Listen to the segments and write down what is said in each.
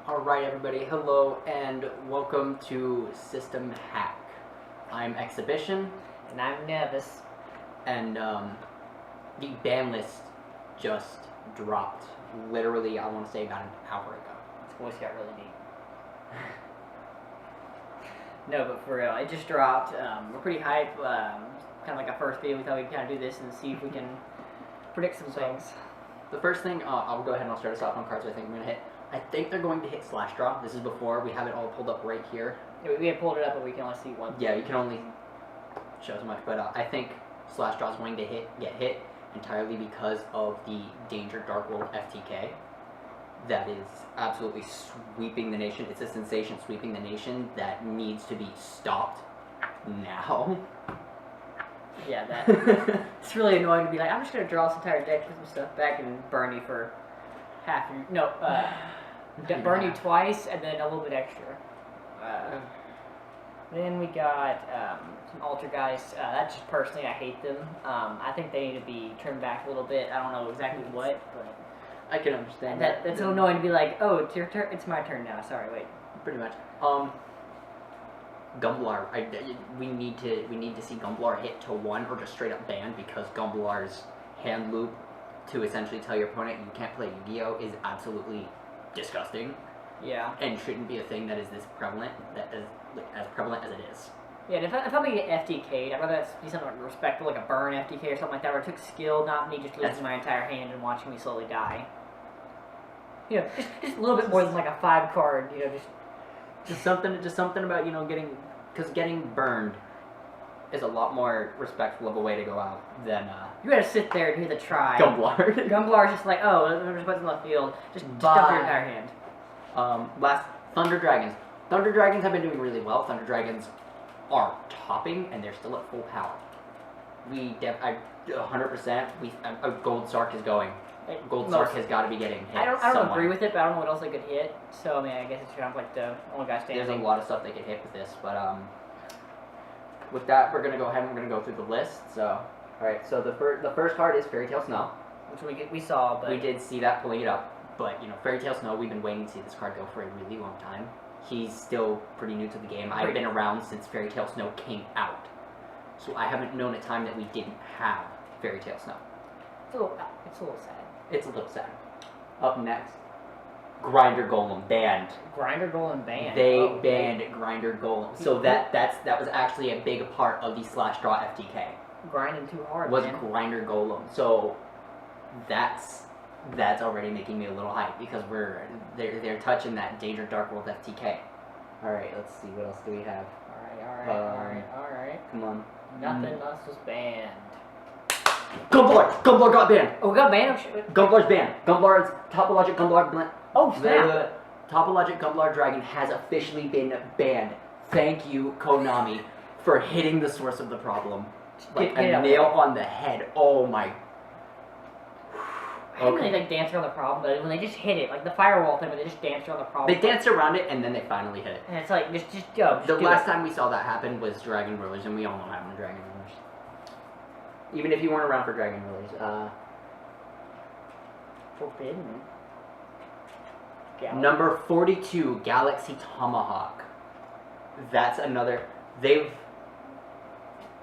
Alright everybody, hello and welcome to System Hack. I'm Xibition. And I'm nervous. And the ban list just dropped. Literally, I want to say about an hour ago. This voice got really deep. No, but for real, it just dropped. We're pretty hyped. Kind of like a first video, we thought we'd kind of do this and see if we can predict some things. The first thing, I'll go ahead and I'll start us off on cards I think I'm going to hit. I think they're going to hit Slash Draw. This is before. We have it all pulled up right here. Yeah, we had pulled it up, but we can only see one. Yeah, you can only show so much. But I think Slash Draw is going to get hit entirely because of the Danger Dark World FTK. That is absolutely sweeping the nation. It's a sensation sweeping the nation that needs to be stopped now. Yeah, that it's really annoying to be like, I'm just gonna draw this entire deck, put some stuff back, and burn you for half your burn you twice and then a little bit extra. Then we got some Altergeist. That's just personally, I hate them. I think they need to be trimmed back a little bit. I don't know exactly what, but I can understand that's so annoying to be like, oh, it's your turn. It's my turn now. Sorry, wait. Pretty much. Gumblar. We need to see Gumblar hit to 1 or just straight up banned because Gumblar's hand loop to essentially tell your opponent you can't play Yu-Gi-Oh is absolutely disgusting. Yeah. And shouldn't be a thing that is this prevalent, as prevalent as it is. Yeah, and if I'm going to get FTK'd, I'd rather that be something like respectful, like a burn FTK or something like that, where it took skill, not me just losing my entire hand and watching me slowly die. You know, just a little bit more than like a 5-card, you know, just something about, you know, getting burned is a lot more respectful of a way to go out than you gotta sit there and hear the try. Gumblar. Gumblar's just like, oh, there's a button left field. Just dump your entire hand. Last, Thunder Dragons. Thunder Dragons have been doing really well. Thunder Dragons are topping and they're still at full power. 100%. Gold Sark is going. Gold Sark has got to be getting hit. I don't agree with it, but I don't know what else they could hit. So I mean, I guess it's kind of like the only guy standing. There's a lot of stuff they could hit with this, but with that, we're gonna go ahead and we're gonna go through the list. So, all right. So the first card is Fairy Tale Snow, which we saw, but we did see that pulling it up. But you know, Fairy Tale Snow, we've been waiting to see this card go for a really long time. He's still pretty new to the game. I've been around since Fairy Tale Snow came out, so I haven't known a time that we didn't have Fairy Tale Snow. It's a little sad. It's a little sad. Up next, Grinder Golem banned. Grinder Golem banned. They banned Grinder Golem. So that was actually a big part of the Slash Draw FTK. Grinding too hard. Was man. Grinder Golem. So that's already making me a little hyped because they're touching that Danger Dark World FTK. All right, let's see what else do we have. All right. Come on. Nothing else was banned. Gumblar got banned. Oh, we got banned. Oh, shit. Gumblar's banned. Gumblar's Topologic Gumblar. Oh snap! Topologic Gumblar Dragon has officially been banned. Thank you, Konami, for hitting the source of the problem. Like a nail on the head. Oh my. I didn't really like dance around the problem, but when they just hit it, like the firewall thing, where they just danced around the problem. They danced around it and then they finally hit it. And it's like, just go. The last time we saw that happen was Dragon Rulers, and we all know how many Dragon Rulers. Even if you weren't around for Dragon Rulers. Forbidden. Number 42, Galaxy Tomahawk. That's another. They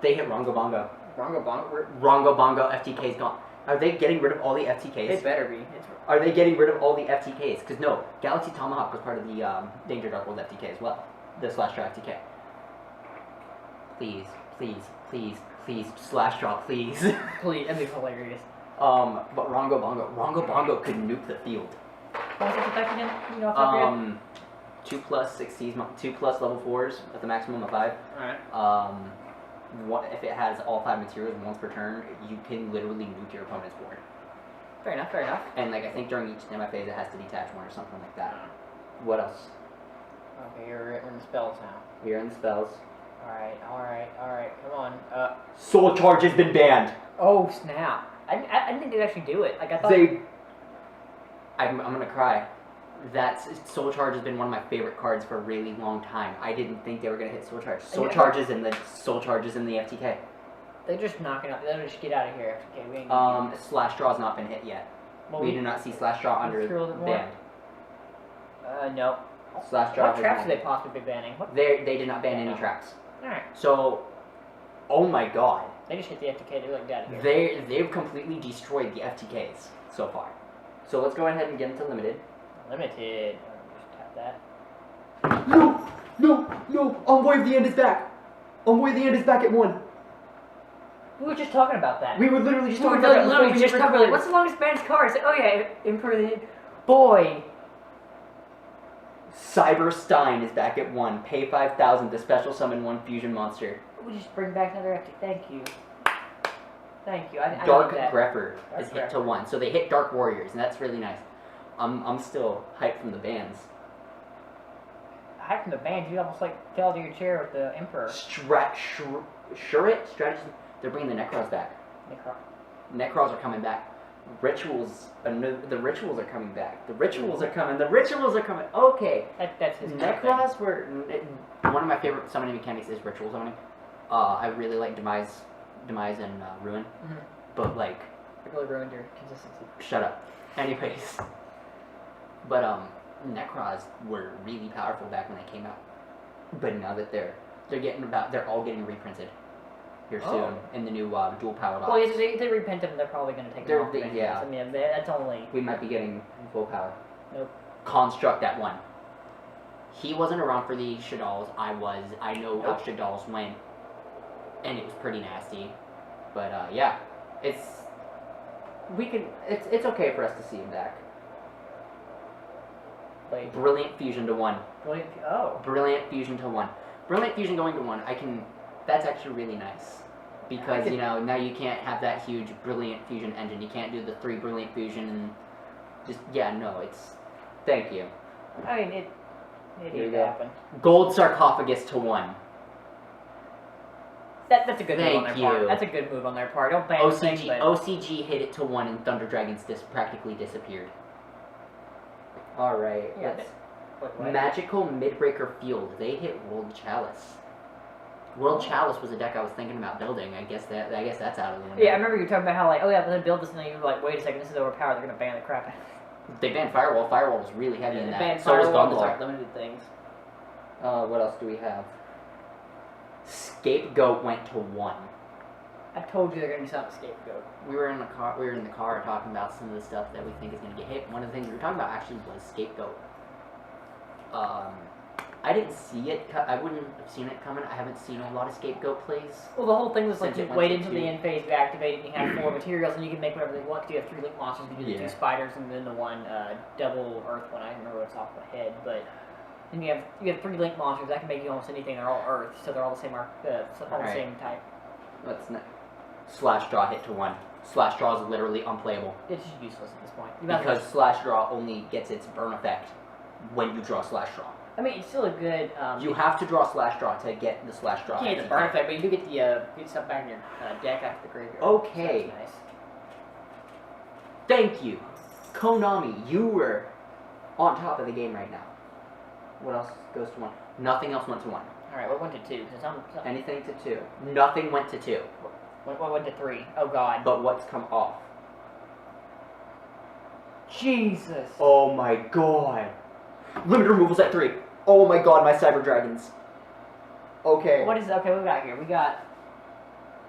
hit Rongo Bongo. Rongo Bongo? Rongo Bongo FTK's gone. Are they getting rid of all the FTKs? They better be. Are they getting rid of all the FTKs? Because no, Galaxy Tomahawk was part of the Danger Dark World FTK as well. The Slash Draw FTK. Please, Slash Draw, please. Please, that'd be hilarious. But Rongo Bongo could nuke the field. What's its effect again? You know, off 2+ level 4s at the maximum of 5. Alright. If it has all 5 materials once per turn, you can literally nuke your opponent's board. Fair enough. And like I think during each MFA it has to detach 1 or something like that. What else? Okay, you're in the spells now. We're in the spells. Alright, come on. Soul Charge has been banned! Oh, snap. I didn't think they'd actually do it. Like, I thought... I'm gonna cry. Soul Charge has been one of my favorite cards for a really long time. I didn't think they were gonna hit Soul Charge. Soul Charge is in the FTK. They're just knocking out. They're just get out of here. Okay, we ain't Slash Draw's not been hit yet. Well, we do not see Slash Draw under banned. No. Slash Draw What has traps won. are they possibly be banning? What? They did not ban any No. traps. Alright. So, oh my god. They just hit the FTK. They're like, out of here. They've completely destroyed the FTKs so far. So let's go ahead and get into limited. Limited. Just tap that. No! Envoy of the End is back! Envoy of the End is back at 1. We were just talking about that. We were literally just We were talking about that literally before just we talking about, like, recorded. what's the longest banned card? It's like, oh yeah, Emperor of the End. Boy. Cyberstein is back at 1. Pay 5,000 to special summon 1 fusion monster. We just bring back another FT. Thank you. Thank you. I Dark need that. Grepher Dark is hit to Grepher. 1. So they hit Dark Warriors, and that's really nice. I'm still hyped from the bans. Hype from the band, you almost like fell to your chair with the Emperor. Shurit strategies. They're bringing the Necros back. Necros are coming back. Rituals. The rituals are coming back. The rituals are coming. The rituals are coming. Okay. That's his Necros were one of my favorite summoning mechanics is ritual summoning. I really like demise and ruin, but like It really ruined your consistency. shut up. Anyways, but Necros were really powerful back when they came out, but now that they're all getting reprinted here soon in the new dual power box. Well, yes, they repent them. They're probably going to take them off. Yeah. I mean, that's only. We might be getting full power. Nope. Construct at 1. He wasn't around for the Shaddolls. I was. I know how Nope. Shaddolls went, and it was pretty nasty. But yeah, it's okay for us to see him back. Like, Brilliant fusion to 1. brilliant. Oh. Brilliant fusion to 1. Brilliant fusion going to 1. That's actually really nice. Because, you know, now you can't have that huge brilliant fusion engine. You can't do the 3 brilliant fusion and just, yeah, no, it's, thank you. I mean, it Here you did go. happen. Gold sarcophagus to 1. That's a good move on Thank their part. you. That's a good move on their part. Don't ban things, but OCG hit it to 1 and Thunder Dragons practically disappeared. Alright, Yeah, let's... what? Magical Midbreaker Field. They hit World Chalice. World Chalice was a deck I was thinking about building. I guess that's out of the window. Yeah, I remember you were talking about how, like, oh yeah, I'm going to build this, and then you were like, wait a second, this is overpowered, they're going to ban the crap out of it. They banned Firewall. Firewall was really heavy in They that. banned So was Firewall to Bungler. start limited things. What else do we have? Scapegoat went to 1. I told you they're going to do something scapegoat. We were in the car talking about some of the stuff that we think is going to get hit. One of the things we were talking about actually was Scapegoat. I didn't see it. I wouldn't have seen it coming. I haven't seen a lot of Scapegoat plays. Well, the whole thing was like Since you it went wait to until the 2. end phase, you activate it, and you have 4 materials, and you can make whatever they want. You have 3 link monsters, you do the 2 spiders, and then the 1 double earth one. I don't remember what's off my head, but then you have 3 link monsters that can make you almost anything. They're all earth, so they're all the same the same type. Let's not. Slash Draw hit to 1. Slash Draw is literally unplayable. It's just useless at this point. Because Slash Draw only gets its burn effect when you draw Slash Draw. I mean, it's still a good. You have to draw Slash Draw to get the Slash Draw. You can't get the burn effect, but you do get the get stuff back in your deck after the graveyard. Okay. So that's nice. Thank you. Konami, you were on top of the game right now. What else goes to 1? Nothing else went to 1. Alright, what went to 2? Anything to 2. Nothing went to 2. What went to 3? Oh god. But what's come off? Jesus. Oh my god. Limited removals at 3. Oh my god, my Cyber Dragons. Okay. What is okay? What we got here? We got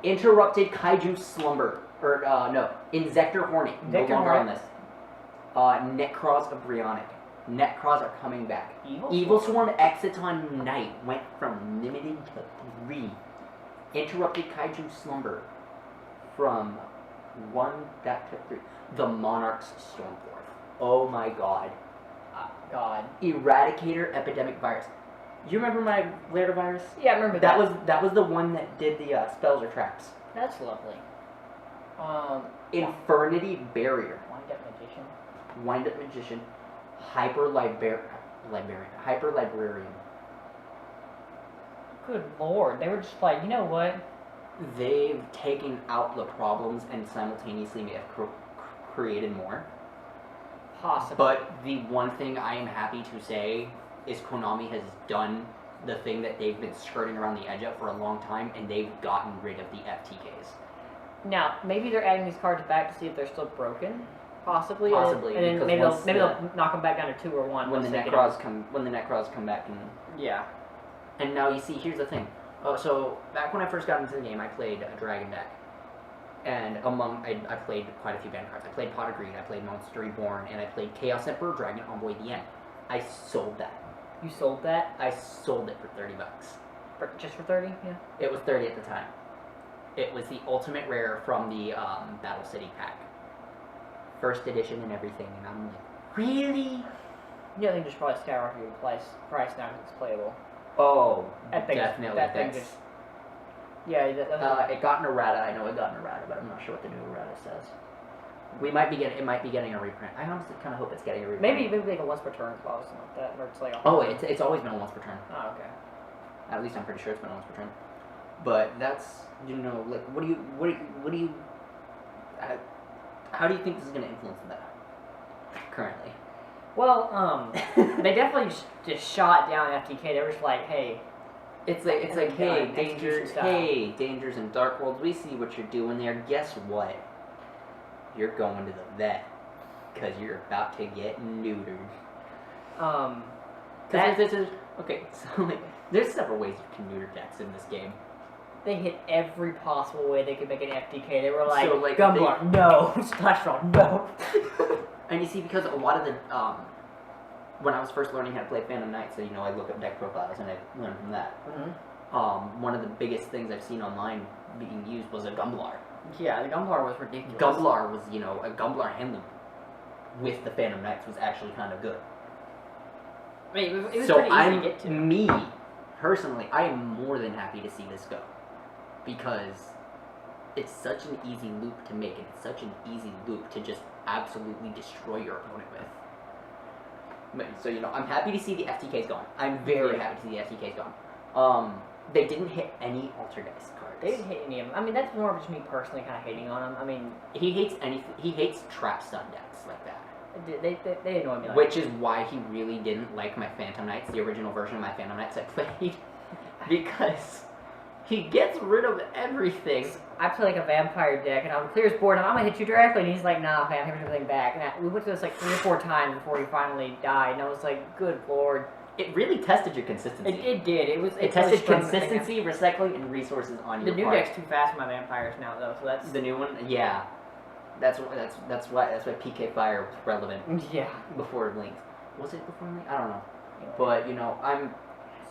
Interrupted Kaiju Slumber. Or, no. Inzector Hornet. No Inzector longer on Hornet. this. Necros of Brionic. Necros are coming back. Evil Swarm Exiton Knight went from limited to 3. Interrupted Kaiju Slumber from 1 back to 3. The Monarch's Stormforth. Oh my god. God. Eradicator Epidemic Virus. You remember my Laird virus? Yeah, I remember that. That was the one that did the spells or traps. That's lovely. Infernity Barrier. Wind Up Magician. Wind Up Magician. Hyper Librarian. Good lord, they were just like, you know what? They've taken out the problems and simultaneously may have created more. Possible. But the one thing I am happy to say is Konami has done the thing that they've been skirting around the edge of for a long time, and they've gotten rid of the FTKs. Now, maybe they're adding these cards back to see if they're still broken. Possibly. Possibly, And then because maybe once they'll knock them back down to 2 or 1 when the Necros come back and Yeah. And now you see, here's the thing. So back when I first got into the game, I played a dragon deck, and I played quite a few band cards. I played Pot of Greed, I played Monster Reborn, and I played Chaos Emperor Dragon Envoy the End. I sold that. You sold that? I sold it for $30. Just for 30? Yeah. It was 30 at the time. It was the ultimate rare from the Battle City pack, first edition and everything. And I'm like, really? Yeah, I think just probably skyrocket your price now because it's playable. Oh, Definitely. That thing just. Yeah, it got an errata. I know it got an errata, but I'm not sure what the new errata says. It might be getting a reprint. I honestly kind of hope it's getting a reprint. maybe like a once per turn clause or something like that, where it's like. It's always been a once per turn. Oh, okay. At least I'm pretty sure it's been a once per turn. But that's like what do you how do you think this is going to influence that currently? Well, they definitely just shot down FTK. They were just like, hey. It's like hey, Dangers and Dark Worlds, we see what you're doing there. Guess what? You're going to the vet because you're about to get neutered. Okay, so like, there's several ways you can neuter decks in this game. They hit every possible way they could make an FTK. They were like, so, like Gumblar, no. Splash Roll, no. And you see, because a lot of the when I was first learning how to play Phantom Knight, so I look up deck profiles and I learned from that. Mm-hmm. One of the biggest things I've seen online being used was a Gumblar. Yeah, the Gumblar was ridiculous. Gumblar was, a Gumblar handling with the Phantom Knights was actually kind of good. I mean, it was pretty easy to get to. Me, personally, I am more than happy to see this go. Because it's such an easy loop to make, and it's such an easy loop to just absolutely destroy your opponent with. So, I'm happy to see the FTKs gone. I'm very happy to see the FTKs gone. They didn't hit any Altergeist cards. They didn't hit any of them. I mean, that's more of just me personally kind of hating on them. I mean... He hates trap stun decks like that. They annoy me like Which is why he really didn't like my Phantom Knights, the original version of my Phantom Knights I played. Because he gets rid of everything. I play like a vampire deck, and I'm clear his board, and I'm gonna hit you directly, and he's like, nah, fam, I'm giving everything back. And we went through this like 3 or 4 times before he finally died, and I was like, good lord. It really tested your consistency. It did. It tested consistency, recycling, and resources on your part. The new deck's too fast for my vampires now, though, so that's... The new one? Yeah. That's why PK Fire was relevant. Yeah. Before Link. Was it before Link? I don't know. But, I'm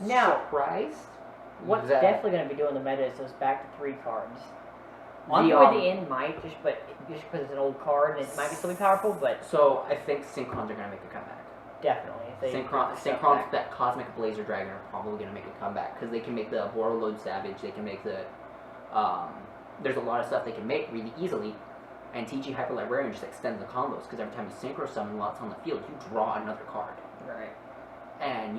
surprised. What's definitely going to be doing the meta is those back to 3 cards. The the end might, just because it's an old card, and it might still be powerful, but... So, I think Synchrons are going to make a comeback. Definitely. Synchrons, that Cosmic Blazer Dragon are probably going to make a comeback, because they can make the Warlord Savage, they can make the... there's a lot of stuff they can make really easily, and TG Hyper Librarian just extends the combos, because every time you Synchro Summon lots on the field, you draw another card. Right. And,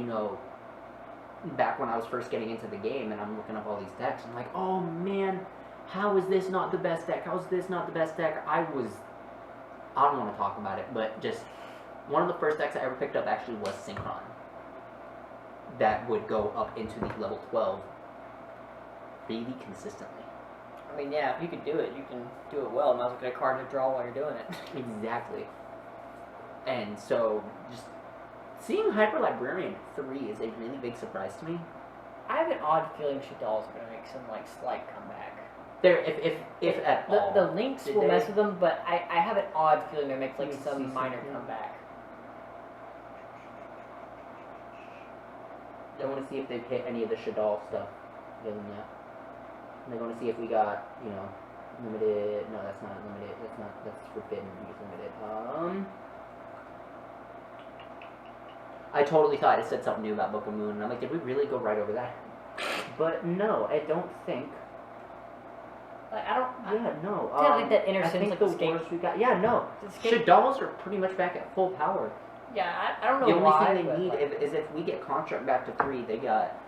back when I was first getting into the game, and I'm looking up all these decks, I'm like, oh man, how is this not the best deck? How is this not the best deck? I don't want to talk about it, but just... One of the first decks I ever picked up actually was Synchron. That would go up into the level 12 really consistently. I mean, yeah, if you can do it, you can do it well. Might as well get a card to draw while you're doing it. Exactly. And so, just seeing Hyper Librarian 3 is a really big surprise to me. I have an odd feeling Shadal's are going to make some, slight comeback. There, if at all. The Lynx will mess with them, but I have an odd feeling they'll make, some minor comeback. I want to see if they've hit any of the Shadal stuff other than that. And I want to see if we got, limited... No, that's not limited. That's forbidden use limited. I totally thought it said something new about Book of Moon, and I'm like, did we really go right over that? But no, I don't think... no. That inner sense, the worst we got... Yeah, no. Shadals are pretty much back at full power. Yeah, I don't know why. The only thing they need is if we get Construct back to 3, they got...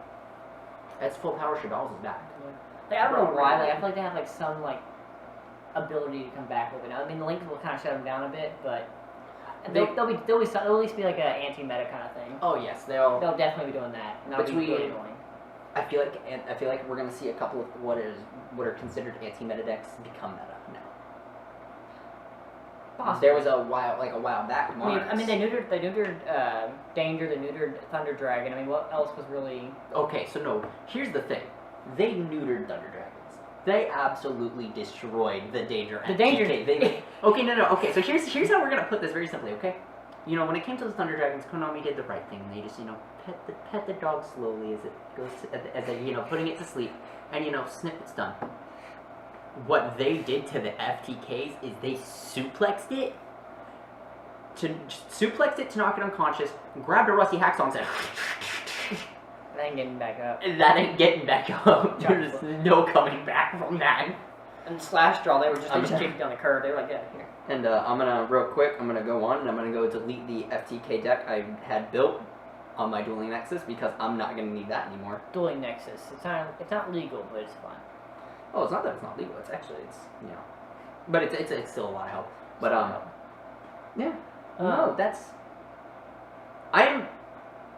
That's full power, Shadals is back. I don't know why. I feel like they have some ability to come back with it. Now, I mean, the Link will kind of shut them down a bit, but they'll at least be like an anti-meta kind of thing. Oh yes, they'll definitely be doing that. And that'll be really annoying. I feel like we're gonna see a couple of what are considered anti-meta decks become meta now. Possibly. There was a while back. I mean, they neutered Danger, they neutered Thunder Dragon. I mean, what else was really? Okay, so no. Here's the thing. They neutered Thunder Dragons. They absolutely destroyed the Danger. The Danger. Okay, no. Okay, so here's how we're gonna put this very simply. Okay, you know, when it came to the Thunder Dragons, Konami did the right thing. They just, you know, pet the dog slowly as it goes as they, you know, putting it to sleep, and, you know, snip, it's done. What they did to the FTKs is they suplexed it to knock it unconscious, grabbed a rusty hacksaw and said, That ain't getting back up. that ain't getting back up. There's no coming back from that. And Slash Draw, they just kicked down the curve. They were like, yeah, here. And I'm gonna, real quick, I'm gonna go on and I'm gonna go delete the FTK deck I had built on my Dueling Nexus because I'm not gonna need that anymore. Dueling Nexus. It's not legal, but it's fun. Oh, it's not that it's not legal. It's actually, you know, but it's still a lot of help. But yeah, no, I am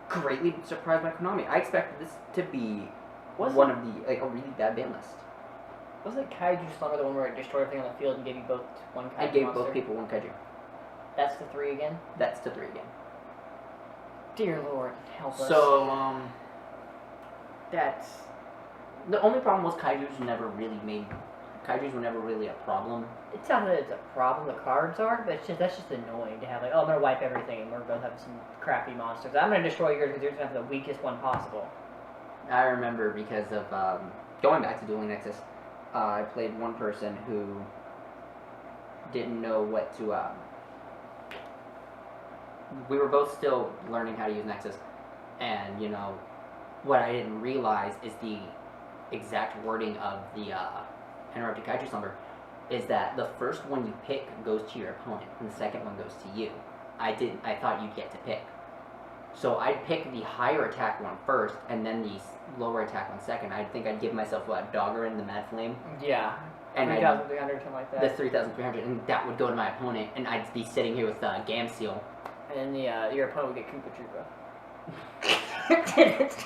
greatly surprised by Konami. I expected this to be one of the a really bad ban list. Wasn't Kaiju Slumber the one where it destroyed everything on the field and gave you both one kaiju I gave monster? both people one kaiju. That's the 3 again? That's the 3 again. Dear Lord, help us. So, That's... the only problem was kaijus were never really a problem. It's not that it's a problem, the cards are, but that's just annoying to have, like, oh, I'm going to wipe everything and we're both having some crappy monsters. I'm going to destroy yours because yours is going to have the weakest one possible. I remember because of, going back to Dueling Nexus, I played one person who didn't know what to, we were both still learning how to use Nexus, and, you know, what I didn't realize is the exact wording of the, Interrupted Kaiju Slumber, is that the first one you pick goes to your opponent, and the second one goes to you. I thought you'd get to pick. So I'd pick the higher attack one first, and then the lower attack one second. I think I'd give myself, Dogger and the Mad Flame. Yeah. And 3,300, something like that. The 3,300, and that would go to my opponent, and I'd be sitting here with Gam Seal. And then your opponent would get Koopa Troopa.